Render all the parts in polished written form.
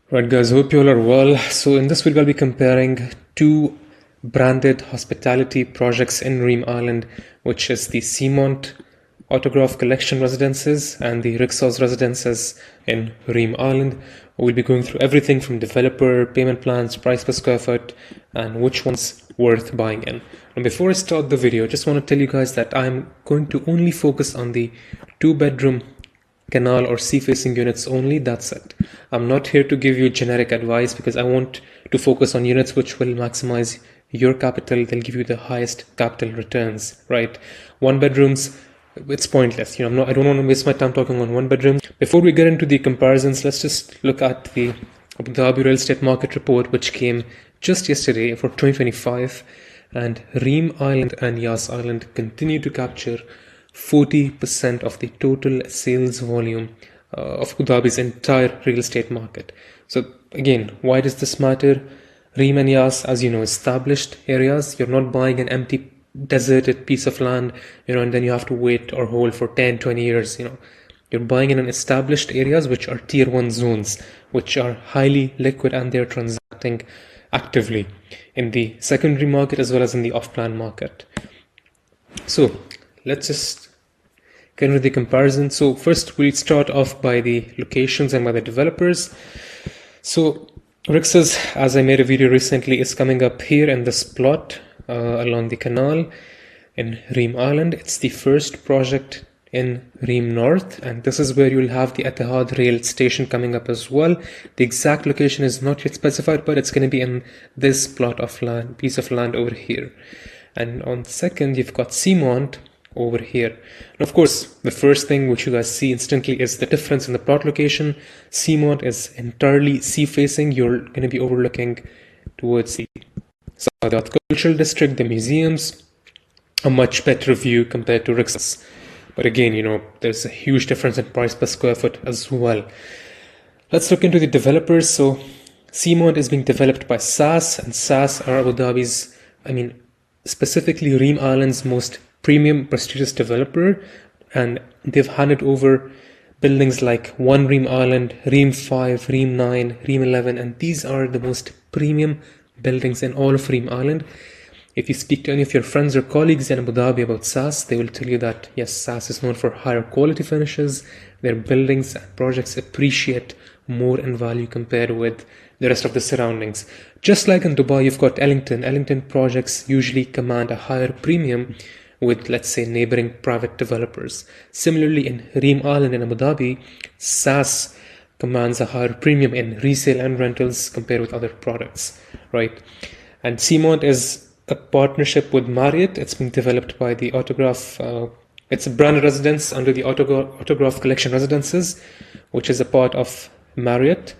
Right guys, hope you all are well. So in this video I'll be comparing two branded hospitality projects in Reem Island, which is the Seamont Autograph Collection Residences and the Rixos Residences in Reem Island. We'll be going through everything from developer, payment plans, price per square foot, and which one's worth buying in. And before I start the video, I just want to tell you guys that I'm going to only focus on the 2-bedroom canal or sea facing units only. That's it. I'm not here to give you generic advice because I want to focus on units which will maximize your capital. They'll give you the highest capital returns, right? 1-bedrooms, it's pointless. I don't want to waste my time talking on 1-bedroom. Before we get into the comparisons, let's just look at the Abu Dhabi real estate market report, which came just yesterday for 2025, and Reem Island and Yas Island continue to capture 40% of the total sales volume of Abu Dhabi's entire real estate market. So again, why does this matter? Reem and Yas, as you know, established areas. You're not buying an empty deserted piece of land, and then you have to wait or hold for 10, 20 years. You're buying in an established areas which are tier 1 zones, which are highly liquid, and they're transacting actively in the secondary market as well as in the off-plan market. So let's just get into the comparison. So first we'll start off by the locations and by the developers. So Rixos, as I made a video recently, is coming up here in this plot along the canal in Reem Island. It's the first project in Reem North, and this is where you'll have the Etihad rail station coming up as well. The exact location is not yet specified, but it's going to be in this plot of land, piece of land over here. And on second, you've got Seamont over here. And of course, the first thing which you guys see instantly is the difference in the plot location. Seamont is entirely sea facing. You're going to be overlooking towards the South Cultural District, the museums, a much better view compared to Rixos. But again, there's a huge difference in price per square foot as well. Let's look into the developers. So Seamont is being developed by SAS, and SAS are Abu Dhabi's, specifically Reem Island's most premium prestigious developer, and they've handed over buildings like 1 Reem Island, Reem 5, Reem 9, Reem 11, and these are the most premium buildings in all of Reem Island. If you speak to any of your friends or colleagues in Abu Dhabi about SAS, they will tell you that yes, SAS is known for higher quality finishes. Their buildings and projects appreciate more in value compared with the rest of the surroundings. Just like in Dubai, you've got Ellington. Ellington projects usually command a higher premium with, let's say, neighboring private developers. Similarly, in Reem Island in Abu Dhabi, SAS commands a higher premium in resale and rentals compared with other products, right? And Seamont is a partnership with Marriott. It's being developed by the Autograph. It's a branded residence under the Autograph Collection Residences, which is a part of Marriott.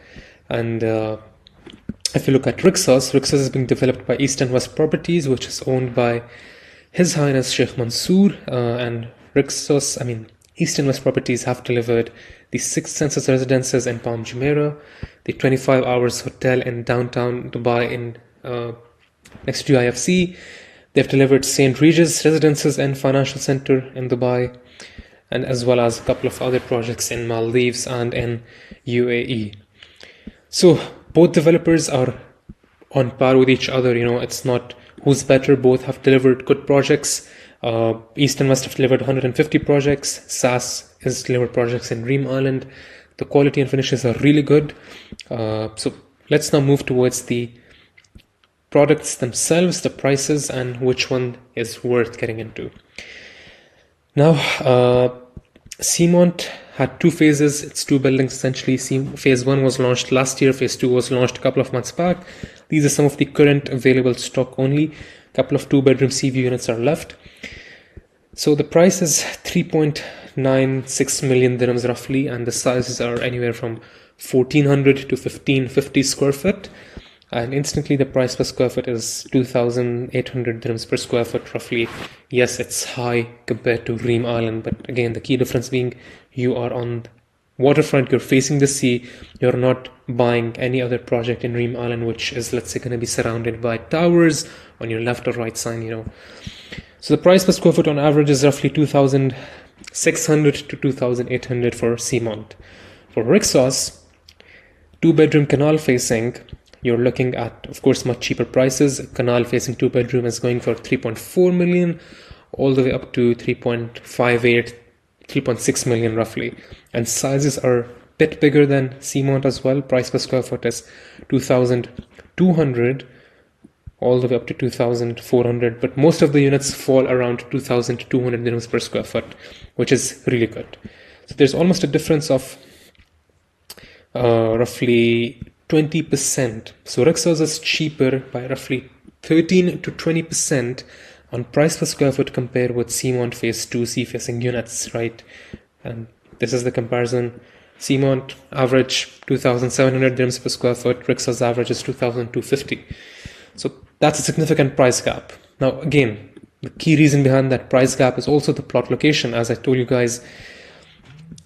And if you look at Rixos is being developed by East and West Properties, which is owned by His Highness Sheikh Mansour. And Rixos, East and West Properties have delivered the 6 Senses Residences in Palm Jumeirah, the 25 Hours Hotel in downtown Dubai in next to IFC. They've delivered St. Regis Residences and Financial Center in Dubai, and as well as a couple of other projects in Maldives and in UAE. So both developers are on par with each other. It's not who's better. Both have delivered good projects. East and West have delivered 150 projects. SAS has delivered projects in Reem Island. The quality and finishes are really good. So let's now move towards the products themselves, the prices, and which one is worth getting into. Now, Seamont had 2 phases. It's 2 buildings essentially. Phase 1 was launched last year. Phase 2 was launched a couple of months back. These are some of the current available stock only. A couple of 2-bedroom Seaview units are left. So the price is 3.96 million dirhams roughly, and the sizes are anywhere from 1400 to 1550 square foot. And instantly the price per square foot is 2,800 dirhams per square foot roughly. Yes, it's high compared to Reem Island, but again, the key difference being you are on waterfront, you're facing the sea, you're not buying any other project in Reem Island, which is, let's say, going to be surrounded by towers on your left or right side, So the price per square foot on average is roughly 2,600 to 2,800 for Seamont. For Rixos, 2-bedroom canal facing, you're looking at, of course, much cheaper prices. Canal facing 2-bedroom is going for 3.4 million, all the way up to 3.58, 3.6 million roughly. And sizes are a bit bigger than Seamont as well. Price per square foot is 2,200, all the way up to 2,400. But most of the units fall around 2,200 dirhams per square foot, which is really good. So there's almost a difference of roughly 20%. So Rixos is cheaper by roughly 13 to 20% on price per square foot compared with Seamont Phase 2 sea-facing units, right? And this is the comparison. Seamont average 2,700 dirhams per square foot. Rixos average is 2,250. So that's a significant price gap. Now, again, the key reason behind that price gap is also the plot location. As I told you guys,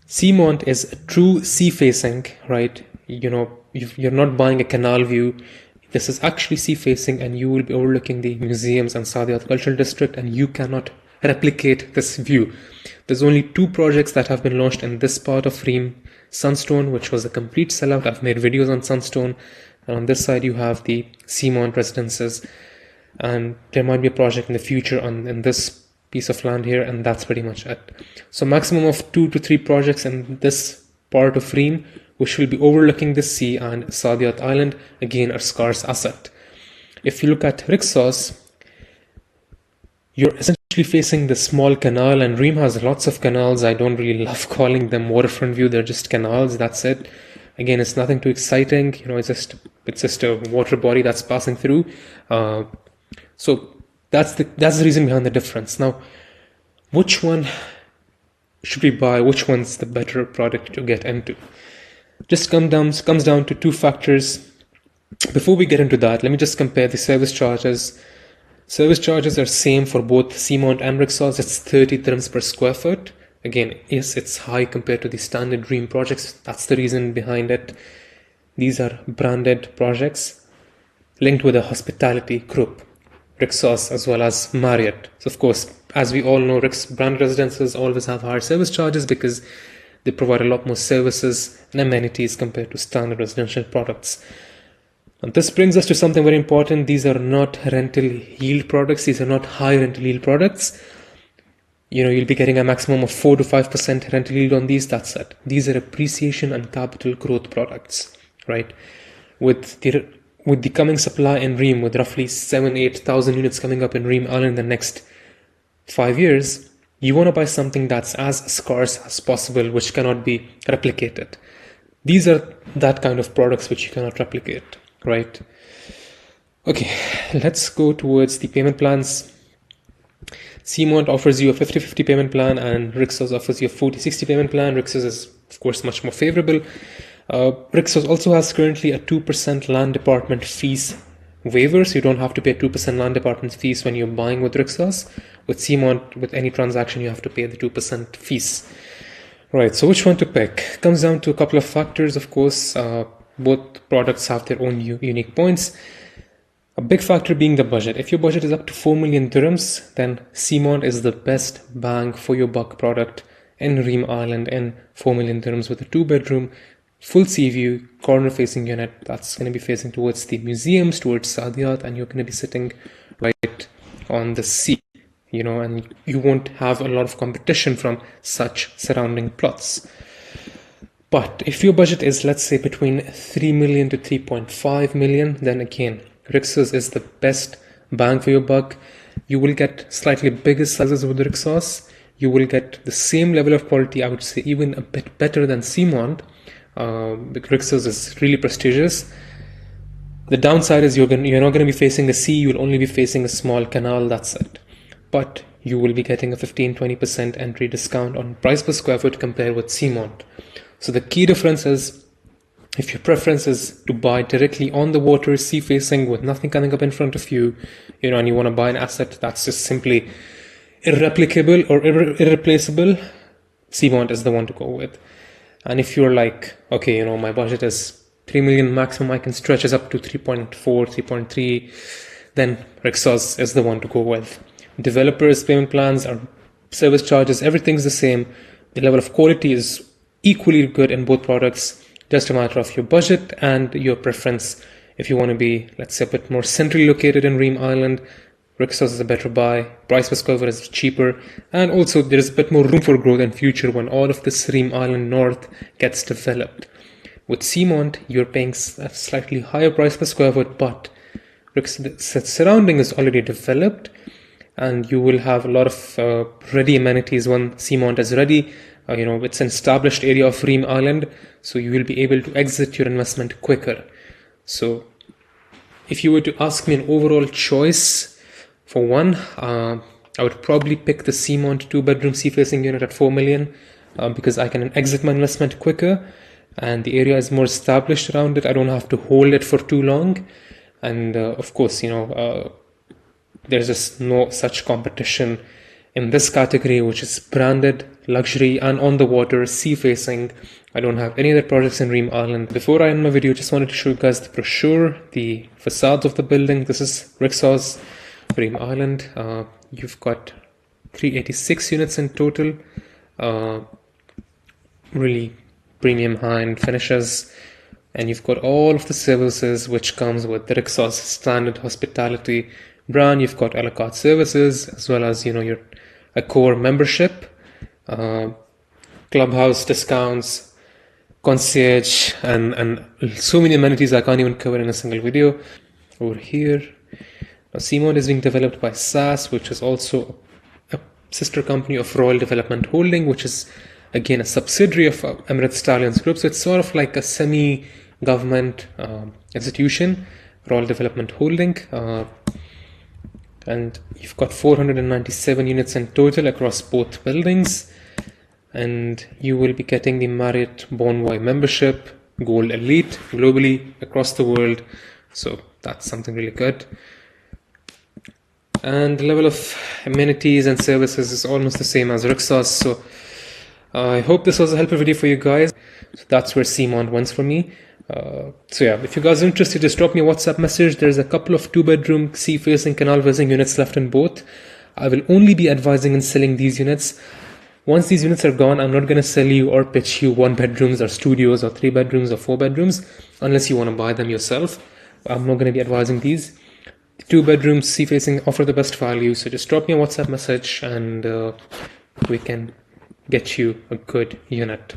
Seamont is a true sea-facing, right? You're not buying a canal view. This is actually sea-facing, and you will be overlooking the museums and Saadiyat Cultural District, and you cannot replicate this view. There's only 2 projects that have been launched in this part of Reem. Sunstone, which was a complete sellout. I've made videos on Sunstone. And on this side, you have the Seamont Residences. And there might be a project in the future in this piece of land here, and that's pretty much it. So maximum of 2 to 3 projects in this part of Reem, which will be overlooking the sea and Saadiyat Island, again a scarce asset. If you look at Rixos, you're essentially facing the small canal, and Reem has lots of canals. I don't really love calling them waterfront view, they're just canals, that's it. Again, it's nothing too exciting, it's just a water body that's passing through. So that's the reason behind the difference. Now, which one should we buy? Which one's the better product to get into? Just comes down to 2 factors. Before we get into that, let me just compare the service charges. Service charges are same for both Seamont and Rixos. It's 30 dirhams per square foot. Again, yes, it's high compared to the standard Reem projects. That's the reason behind it. These are branded projects linked with a hospitality group, Rixos as well as Marriott. So of course, as we all know, brand residences always have higher service charges because they provide a lot more services and amenities compared to standard residential products. And this brings us to something very important. These are not rental yield products. These are not high rental yield products. You'll be getting a maximum of 4 to 5% rental yield on these. That's it. These are appreciation and capital growth products, right? With the coming supply in Reem, with roughly 8,000 units coming up in Reem Island in the next 5 years, you want to buy something that's as scarce as possible, which cannot be replicated. These are that kind of products which you cannot replicate, right? Okay, let's go towards the payment plans. Seamont offers you a 50-50 payment plan, and Rixos offers you a 40-60 payment plan. Rixos is, of course, much more favorable. Rixos also has currently a 2% land department fees waiver, so you don't have to pay 2% land department fees when you're buying with Rixos. With Seamont, with any transaction, you have to pay the 2% fees. Right, so which one to pick? Comes down to a couple of factors, of course. Both products have their own unique points. A big factor being the budget. If your budget is up to 4 million dirhams, then Seamont is the best bang for your buck product in Reem Island, in 4 million dirhams with a 2-bedroom, full sea view, corner facing unit that's going to be facing towards the museums, towards Saadiyat, and you're going to be sitting right on the sea, and you won't have a lot of competition from such surrounding plots. But if your budget is, let's say, between 3 million to 3.5 million, then again, Rixos is the best bang for your buck. You will get slightly bigger sizes with Rixos. You will get the same level of quality, I would say even a bit better than Seamont. Rixos is really prestigious. The downside is you're not going to be facing the sea. You'll only be facing a small canal, that's it. But you will be getting a 15-20% entry discount on price per square foot compared with Seamont. So the key difference is, if your preference is to buy directly on the water, sea facing, with nothing coming up in front of you, and you want to buy an asset that's just simply irreplicable or irreplaceable, Seamont is the one to go with. And if you're like, okay, my budget is 3 million maximum, I can stretch us up to 3.4, 3.3, then Rixos is the one to go with. Developers, payment plans, or service charges, everything's the same. The level of quality is equally good in both products. just a matter of your budget and your preference. If you want to be, let's say, a bit more centrally located in Reem Island, Rixos is a better buy, price per square foot is cheaper, and also there is a bit more room for growth in future when all of this Reem Island North gets developed. With Seamont, you're paying a slightly higher price per square foot, but Rixos' surrounding is already developed, and you will have a lot of ready amenities when Seamont is ready. It's an established area of Reem Island, so you will be able to exit your investment quicker. So if you were to ask me an overall choice, for one, I would probably pick the Seamont 2-bedroom sea-facing unit at 4 million because I can exit my investment quicker and the area is more established around it. I don't have to hold it for too long. And of course, there's just no such competition in this category, which is branded, luxury, and on the water, sea-facing. I don't have any other projects in Reem Island. Before I end my video, just wanted to show you guys the brochure, the facades of the building. This is Rixos Reem Island. You've got 386 units in total. Really premium high-end finishes. And you've got all of the services which comes with the Rixos standard hospitality brand. You've got a la carte services as well as your core membership, clubhouse discounts, concierge, and so many amenities I can't even cover in a single video. Over here, now Seamont is being developed by SAS, which is also a sister company of Royal Development Holding, which is again a subsidiary of Emirates Stallions Group. So it's sort of like a semi-government institution, Royal Development Holding. And you've got 497 units in total across both buildings, and you will be getting the Marriott Bonvoy membership, Gold Elite, globally across the world. So that's something really good. And the level of amenities and services is almost the same as Rixos. So I hope this was a helpful video for you guys. So that's where Seamont wins for me. So yeah, if you guys are interested, just drop me a WhatsApp message. There's a couple of 2-bedroom sea-facing, canal-facing units left in both. I will only be advising in selling these units. Once these units are gone, I'm not going to sell you or pitch you 1-bedrooms or studios or 3-bedrooms or 4-bedrooms unless you want to buy them yourself. I'm not going to be advising these. The 2-bedrooms sea-facing offer the best value. So just drop me a WhatsApp message and we can get you a good unit.